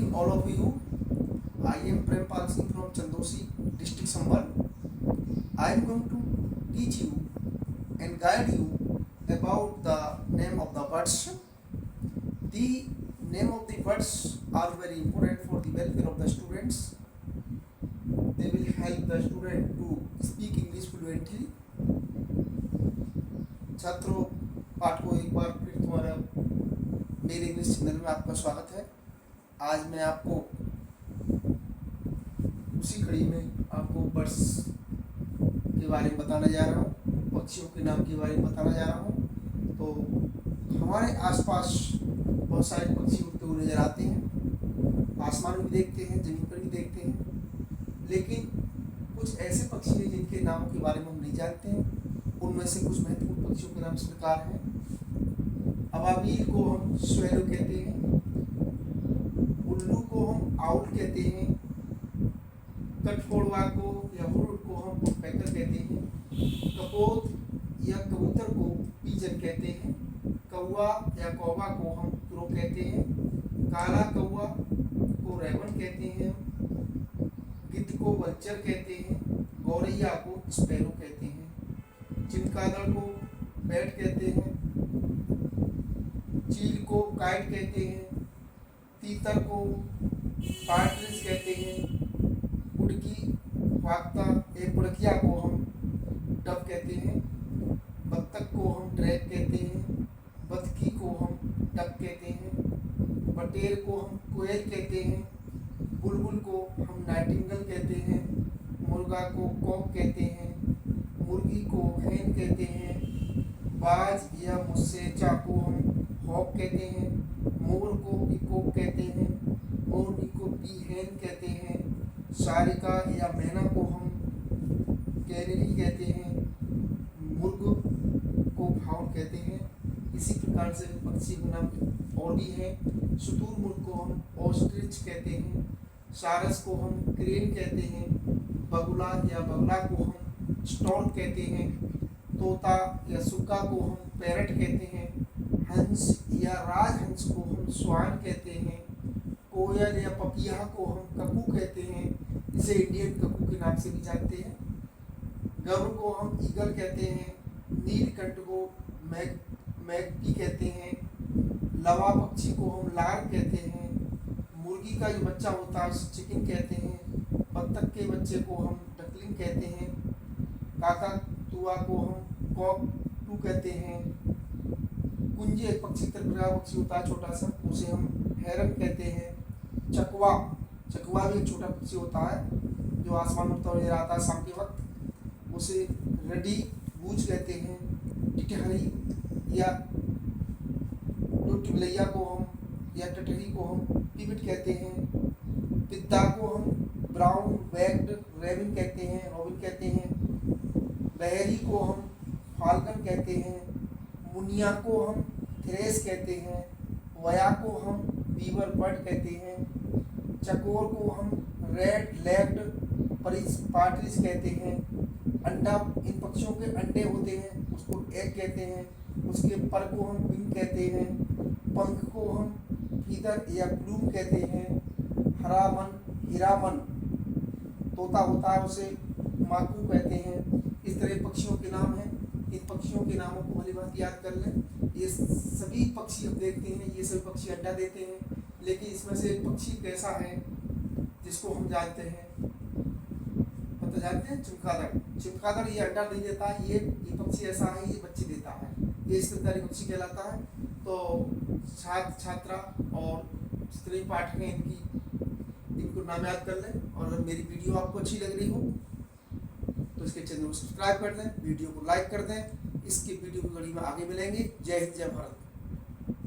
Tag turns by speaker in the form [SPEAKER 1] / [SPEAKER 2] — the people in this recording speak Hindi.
[SPEAKER 1] morning, all of you. I am Prempal Singh from Chandosi, district Sambal. I am going to teach you and guide you about the name of the birds. The name of the birds are very important for the welfare of the students. They will help the student to speak English fluently. छात्रों, पाठ को एक बार फिर तुम्हारा मेरे इंग्लिश चैनल में आपका स्वागत है। आज मैं आपको उसी कड़ी में आपको बर्ड्स के बारे में बताने जा रहा हूँ, पक्षियों के नाम के बारे में बताने जा रहा हूँ। तो हमारे आसपास बहुत सारे पक्षी उड़ते हुए नजर आते हैं, आसमान में भी देखते हैं, ज़मीन पर भी देखते हैं, लेकिन कुछ ऐसे पक्षी हैं जिनके नामों के बारे में हम नहीं जानते हैं। उनमें से कुछ महत्वपूर्ण पक्षियों के नाम इस प्रकार हैं। अबाबील को हम स्वेलो कहते हैं, उल्लू को हम आउल कहते हैं, कठफोड़वा को या हुर्र को हम वुडपेकर कहते हैं, कपोत या कबूतर को पीजन कहते हैं, कौवा या कौवा को हम क्रो कहते हैं, काला कौवा को रेवन कहते हैं, गिद्ध को वल्चर कहते हैं, गौरैया को स्पैरो कहते हैं, चिमगादड़ को बैट कहते हैं, चील को काइट कहते हैं, तीतर को पार्ट्रिज कहते हैं, उड़की वाक्ता एक उड़किया को हम डब कहते हैं, बत्तख को हम ड्रैग कहते हैं, बतखी को हम डक कहते हैं, बटेर को हम कोयल कहते हैं, बुलबुल को हम नाइटिंगेल कहते हैं, मुर्गा को कॉक कहते हैं, मुर्गी को हैन कहते हैं, बाज या मुस्सेचा को हम हॉक कहते हैं, मोर को पीकॉक कहते हैं, मोरनी को पीहेन कहते हैं, सारिका या मैना को हम कैनरी कहते हैं, मुर्ग को फाउल कहते हैं। इसी प्रकार से पक्षी के नाम और भी हैं। शुतुरमुर्ग को हम ऑस्ट्रिच कहते हैं, सारस को हम क्रेन कहते हैं, बगुला या बगला को हम स्टॉर्क कहते हैं, तोता या सुग्गा को हम पैरट कहते हैं, हंस या राजहंस को हम स्वान कहते हैं, कोयल या पपीहा को हम ककू कहते हैं, इसे इंडियन ककू के नाम से भी जानते हैं, गरुड़ को हम ईगल कहते हैं, नीलकंठ को मैगपी कहते हैं, लवा पक्षी को हम लार्क कहते हैं, मुर्गी का जो बच्चा होता है उसे चिकन कहते हैं, बत्तख के बच्चे को हम डकलिंग कहते हैं, काकातुआ को हम कॉकटू कहते हैं, कुंजी एक पक्षी पक्षी होता है छोटा सा, उसे हम हेरन कहते हैं, चकवा भी एक छोटा पक्षी होता है जो आसमान में उड़ता नजर आता है शाम के वक्त, उसे रडी बूझ कहते हैं, टिटहरी या टिबलैया को हम या टटरी को हम पिबिट कहते हैं, पिद्दा को हम ब्राउन बैक्ड रेविन कहते हैं, रॉबिन कहते हैं, बहरी को हम फाल्कन कहते हैं, मुनिया को हम थ्रेस कहते हैं, वया को हम बीवर बर्ड कहते हैं, चकोर को हम रेड लेग्ड पार्ट्रिज कहते हैं, अंडा इन पक्षियों के अंडे होते हैं उसको एग कहते हैं, उसके पर को हम विंग कहते हैं, पंख को हम फीदर या प्लूम कहते हैं, हिरामन तोता होता है उसे माकू कहते हैं। इस तरह पक्षियों के नाम हैं। इन पक्षियों के नामों को भली बात याद कर लें। ये सभी पक्षी हम देखते हैं, ये सभी पक्षी अंडा देते हैं, लेकिन इसमें से एक पक्षी कैसा है जिसको हम जानते हैं, पता जानते हैं? चमगादड़ ये अंडा नहीं देता है, ये पक्षी ऐसा है, ये बच्चे देता है, ये इस तरह पक्षी कहलाता है। तो छात्र छात्रा और जितने पाठक हैं इनको नाम याद कर लें, और अगर मेरी वीडियो आपको अच्छी लग रही हो तो इसके चैनल को सब्सक्राइब कर दें, वीडियो को लाइक कर दें। इसके वीडियो की कड़ी में आगे मिलेंगे। जय हिंद, जय भारत।